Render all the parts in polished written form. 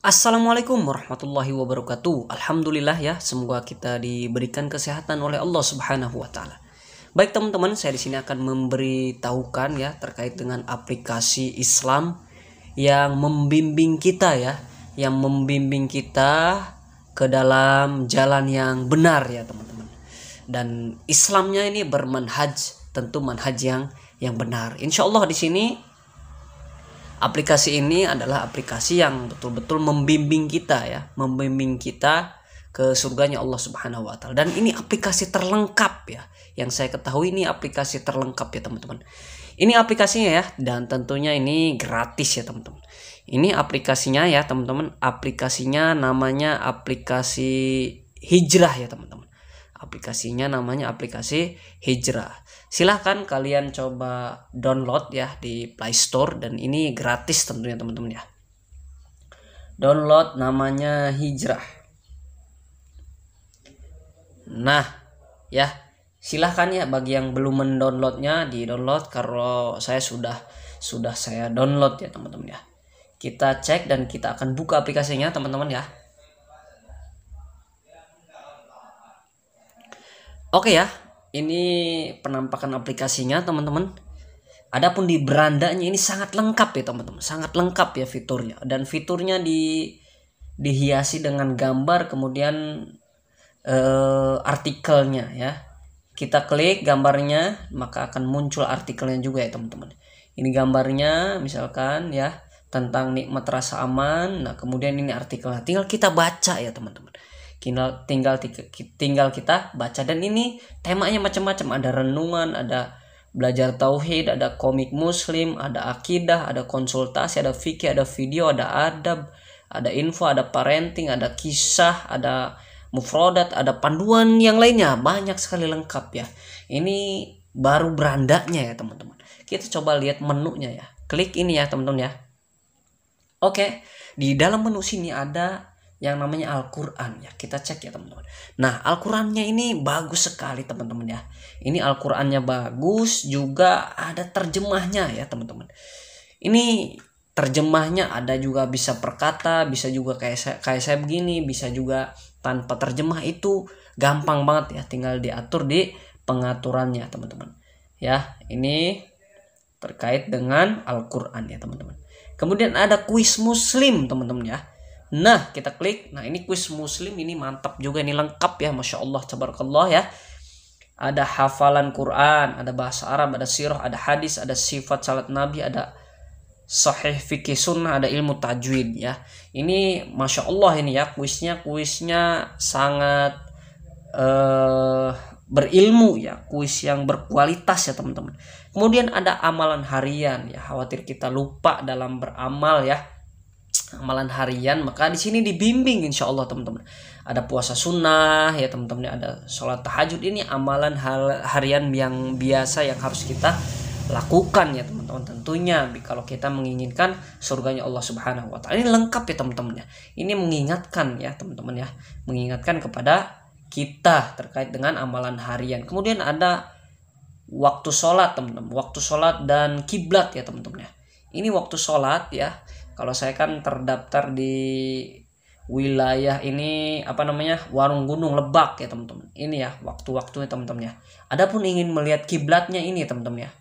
Assalamualaikum warahmatullahi wabarakatuh. Alhamdulillah ya, semoga kita diberikan kesehatan oleh Allah Subhanahu wa taala. Baik teman-teman, saya di sini akan memberitahukan ya terkait dengan aplikasi Islam yang membimbing kita ya, yang membimbing kita ke dalam jalan yang benar ya teman-teman. Dan Islamnya ini bermanhaj, tentu manhaj yang benar. Insya Allah di sini aplikasi ini adalah aplikasi yang betul-betul membimbing kita ya, membimbing kita ke surganya Allah Subhanahu wa taala. Dan ini aplikasi terlengkap ya. Yang saya ketahui ini aplikasi terlengkap ya teman-teman. Ini aplikasinya ya, dan tentunya ini gratis ya teman-teman. Ini aplikasinya ya teman-teman. Aplikasinya namanya aplikasi Hijrah ya teman-teman. Aplikasinya namanya aplikasi Hijrah. Silahkan kalian coba download ya di Play Store, dan ini gratis tentunya teman-teman ya. Download namanya Hijrah. Nah ya, silahkan ya bagi yang belum mendownloadnya di download. Kalau saya sudah saya download ya teman-teman ya. Kita cek dan kita akan buka aplikasinya teman-teman ya. Oke ya, ini penampakan aplikasinya teman-teman. Adapun di berandanya ini sangat lengkap ya teman-teman, sangat lengkap ya fiturnya. Dan fiturnya dihiasi dengan gambar, kemudian artikelnya ya. Kita klik gambarnya, maka akan muncul artikelnya juga ya teman-teman. Ini gambarnya misalkan ya, tentang nikmat rasa aman. Nah kemudian ini artikelnya, tinggal kita baca ya teman-teman. Tinggal kita baca, dan ini temanya macam-macam. Ada renungan, ada belajar tauhid, ada komik muslim, ada akidah, ada konsultasi, ada fikih, ada video, ada adab, ada info, ada parenting, ada kisah, ada mufrodat, ada panduan yang lainnya. Banyak sekali lengkap ya. Ini baru berandanya ya teman-teman. Kita coba lihat menunya ya. Klik ini ya teman-teman ya. Oke, di dalam menu sini ada yang namanya Al-Quran ya. Kita cek ya teman-teman. Nah Al-Qurannya ini bagus sekali teman-teman ya. Ini Al-Qurannya bagus, juga ada terjemahnya ya teman-teman. Ini terjemahnya ada juga bisa per kata, bisa juga kayak saya begini, bisa juga tanpa terjemah. Itu gampang banget ya, tinggal diatur di pengaturannya teman-teman ya. Ini terkait dengan Al-Quran ya teman-teman. Kemudian ada kuis muslim teman-teman ya. Nah kita klik. Nah ini kuis muslim, ini mantap juga, ini lengkap ya, Masya Allah tabarakallah ya. Ada hafalan Quran, ada bahasa Arab, ada sirah, ada hadis, ada sifat salat Nabi, ada sahih fikih sunnah, ada ilmu tajwid ya. Ini Masya Allah ini ya, kuisnya sangat berilmu ya, kuis yang berkualitas ya teman-teman. Kemudian ada amalan harian ya, khawatir kita lupa dalam beramal ya, amalan harian, maka di sini dibimbing insya Allah teman-teman. Ada puasa sunnah ya teman-teman, ada sholat tahajud. Ini amalan harian yang biasa yang harus kita lakukan ya teman-teman. Tentunya kalau kita menginginkan surganya Allah Subhanahu wa taala. Ini lengkap ya teman-teman ya. Ini mengingatkan ya teman-teman ya, mengingatkan kepada kita terkait dengan amalan harian. Kemudian ada waktu sholat teman-teman, waktu sholat dan kiblat ya teman-teman ya. Ini waktu sholat ya. Kalau saya kan terdaftar di wilayah ini Warung Gunung Lebak ya teman-teman. Ini ya waktu-waktunya teman-teman ya. Adapun ingin melihat kiblatnya ini teman-teman ya,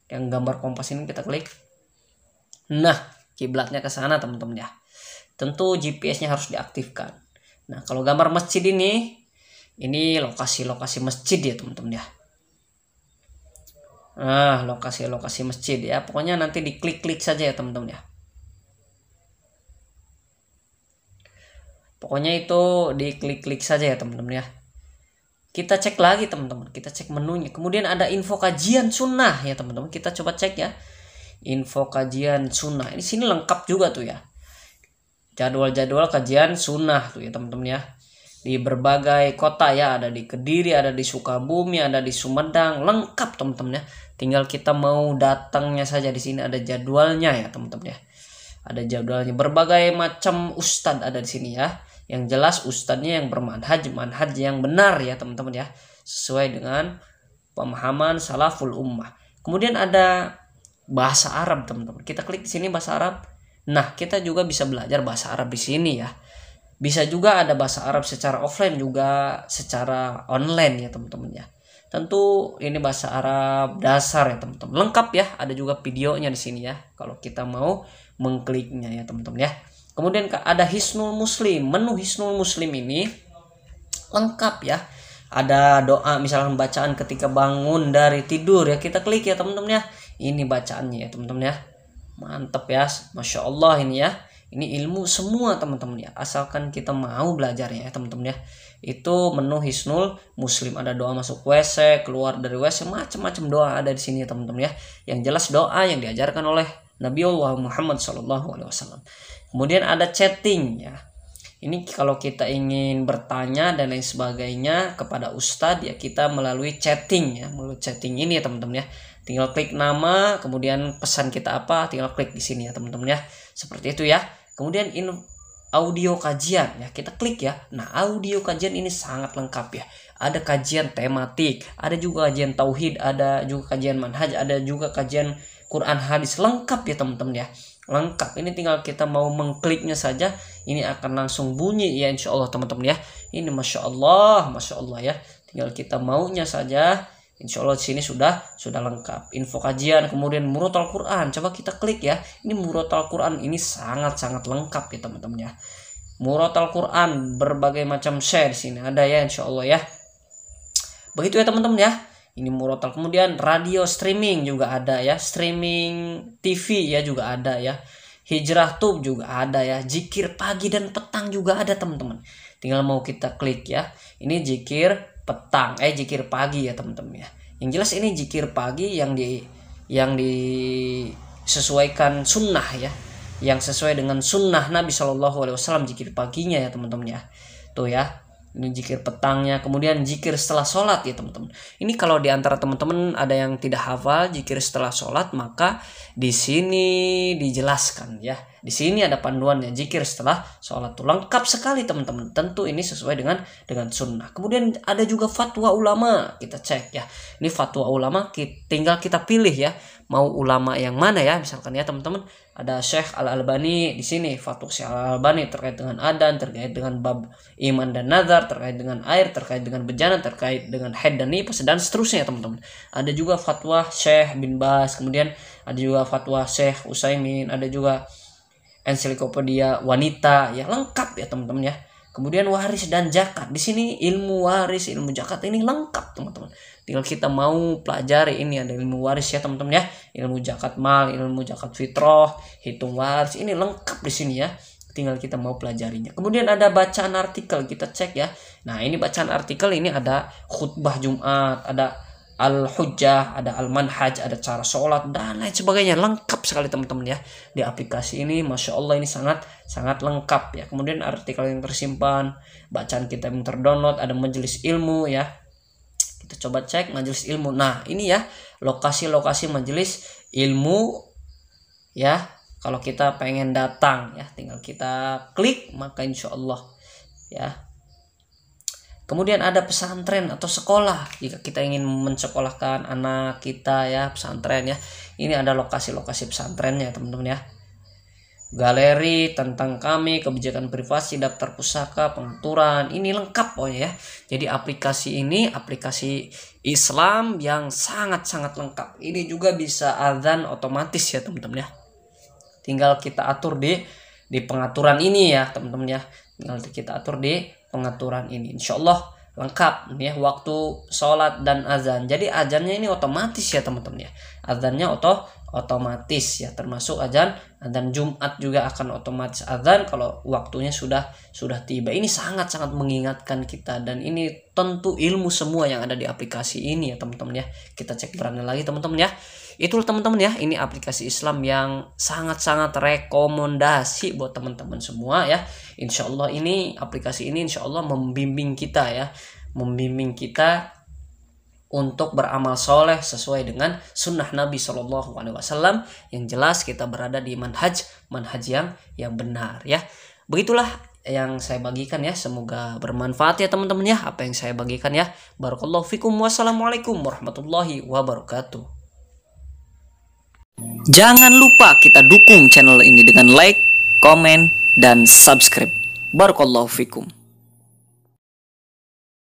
yang gambar kompas ini kita klik. Nah kiblatnya ke sana teman-teman ya. Tentu GPS-nya harus diaktifkan. Nah kalau gambar masjid ini lokasi-lokasi masjid ya teman-teman ya. Nah lokasi-lokasi masjid ya. Pokoknya nanti diklik-klik saja ya teman-teman ya. Pokoknya itu diklik-klik saja ya teman-teman ya. Kita cek lagi teman-teman, kita cek menunya. Kemudian ada info kajian sunnah ya teman-teman. Kita coba cek ya, info kajian sunnah. Ini sini lengkap juga tuh ya, jadwal-jadwal kajian sunnah tuh ya teman-teman ya. Di berbagai kota ya, ada di Kediri, ada di Sukabumi, ada di Sumedang, lengkap teman-teman ya. Tinggal kita mau datangnya saja. Di sini ada jadwalnya ya teman-teman ya. Ada jadwalnya, berbagai macam ustadz ada di sini ya. Yang jelas ustadznya yang bermanhaj yang benar ya teman-teman ya, sesuai dengan pemahaman salaful ummah. Kemudian ada bahasa Arab teman-teman. Kita klik di sini bahasa Arab. Nah, kita juga bisa belajar bahasa Arab di sini ya. Bisa juga ada bahasa Arab secara offline juga secara online ya teman-teman ya. Tentu ini bahasa Arab dasar ya teman-teman. Lengkap ya, ada juga videonya di sini ya. Kalau kita mau mengkliknya ya teman-teman ya. Kemudian ada Hisnul Muslim. Menu Hisnul Muslim ini lengkap ya. Ada doa misalkan bacaan ketika bangun dari tidur ya, kita klik ya teman-teman ya. Ini bacaannya ya teman-teman ya. Mantap ya, Masya Allah ini ya. Ini ilmu semua teman-teman ya, asalkan kita mau belajarnya ya teman-teman ya. Itu menu Hisnul Muslim, ada doa masuk WC, keluar dari WC, macam-macam doa ada di sini ya teman-teman ya. Yang jelas doa yang diajarkan oleh Nabiullah Muhammad SAW. Kemudian ada chatting ya. Ini kalau kita ingin bertanya dan lain sebagainya kepada ustadz ya, kita melalui chatting ya, melalui chatting ini ya teman-teman ya. Tinggal klik nama, kemudian pesan kita apa, tinggal klik di sini ya teman-teman ya. Seperti itu ya. Kemudian audio kajian ya, kita klik ya. Nah, audio kajian ini sangat lengkap ya. Ada kajian tematik, ada juga kajian tauhid, ada juga kajian manhaj, ada juga kajian Quran hadis, lengkap ya teman-teman ya. Lengkap. Ini tinggal kita mau mengkliknya saja, ini akan langsung bunyi ya insya Allah teman-teman ya. Ini Masya Allah ya. Tinggal kita maunya saja. Insya Allah di sini sudah lengkap. Info kajian, kemudian Murotal Quran. Coba kita klik ya. Ini Murotal Quran ini sangat-sangat lengkap ya teman-teman ya. Murotal Quran berbagai macam share di sini ada ya insya Allah ya. Begitu ya teman-teman ya. Ini Murotal. Kemudian radio streaming juga ada ya. Streaming TV ya juga ada ya. Hijrah Tube juga ada ya. Zikir pagi dan petang juga ada teman-teman. Tinggal mau kita klik ya. Ini zikir petang, zikir pagi ya teman-teman ya. Yang jelas ini zikir pagi yang disesuaikan sunnah ya, yang sesuai dengan sunnah Nabi SAW zikir paginya ya teman-teman ya. Tuh ya, ini zikir petangnya. Kemudian zikir setelah sholat ya teman-teman. Ini kalau diantara teman-teman ada yang tidak hafal zikir setelah sholat, maka di sini dijelaskan ya. Di sini ada panduannya, zikir setelah sholat tuh lengkap sekali teman-teman. Tentu ini sesuai dengan sunnah. Kemudian ada juga fatwa ulama, kita cek ya. Ini fatwa ulama, tinggal kita pilih ya, mau ulama yang mana ya. Misalkan ya teman-teman, ada Syekh Al-Albani di sini, fatwa Syekh Al-Albani terkait dengan adzan, terkait dengan bab iman dan nazar, terkait dengan air, terkait dengan bencana, terkait dengan haid dan nifas dan seterusnya teman-teman. Ada juga fatwa Syekh bin Baz, kemudian ada juga fatwa Syekh Utsaimin, ada juga ensiklopedia wanita ya, lengkap ya teman-teman ya. Kemudian waris dan zakat, di sini ilmu waris, ilmu zakat ini lengkap teman-teman. Tinggal kita mau pelajari, ini ada ilmu waris ya teman-teman ya, ilmu zakat mal, ilmu zakat fitrah, hitung waris, ini lengkap di sini ya. Tinggal kita mau pelajarinya. Kemudian ada bacaan artikel, kita cek ya. Nah, ini bacaan artikel ini ada khutbah Jumat, ada Al-Hujjah, ada Al-Manhaj, ada cara sholat dan lain sebagainya. Lengkap sekali teman-teman ya. Di aplikasi ini Masya Allah ini sangat lengkap ya. Kemudian artikel yang tersimpan, bacaan kita yang terdownload, ada majelis ilmu ya. Kita coba cek majelis ilmu. Nah, ini ya lokasi-lokasi majelis ilmu ya. Kalau kita pengen datang ya, tinggal kita klik, maka insya Allah ya. Kemudian ada pesantren atau sekolah, jika kita ingin mensekolahkan anak kita ya, pesantren ya. Ini ada lokasi-lokasi pesantrennya teman-teman ya. Galeri tentang kami, kebijakan privasi, daftar pusaka, pengaturan, ini lengkap pokoknya ya. Jadi aplikasi ini aplikasi Islam yang sangat lengkap. Ini juga bisa adzan otomatis ya teman-teman ya. Tinggal kita atur di pengaturan ini ya teman-teman ya. Tinggal kita atur di pengaturan ini, insya Allah lengkap ya, waktu sholat dan azan. Jadi azannya ini otomatis ya teman-teman ya, azannya otomatis ya, termasuk azan Jumat juga akan otomatis azan kalau waktunya sudah tiba. Ini sangat mengingatkan kita, dan ini tentu ilmu semua yang ada di aplikasi ini ya teman-teman ya. Kita cek perannya lagi teman-teman ya. Itulah teman-teman ya, ini aplikasi Islam yang sangat rekomendasi buat teman-teman semua ya. Insya Allah ini aplikasi ini insya Allah membimbing kita ya, membimbing kita untuk beramal soleh sesuai dengan sunnah Nabi SAW. Yang jelas kita berada di manhaj yang benar ya. Begitulah yang saya bagikan ya, semoga bermanfaat ya teman-teman ya, apa yang saya bagikan ya. Barakallahu fikum, wassalamualaikum warahmatullahi wabarakatuh. Jangan lupa kita dukung channel ini dengan like, komen, dan subscribe. Barakallahu fikum.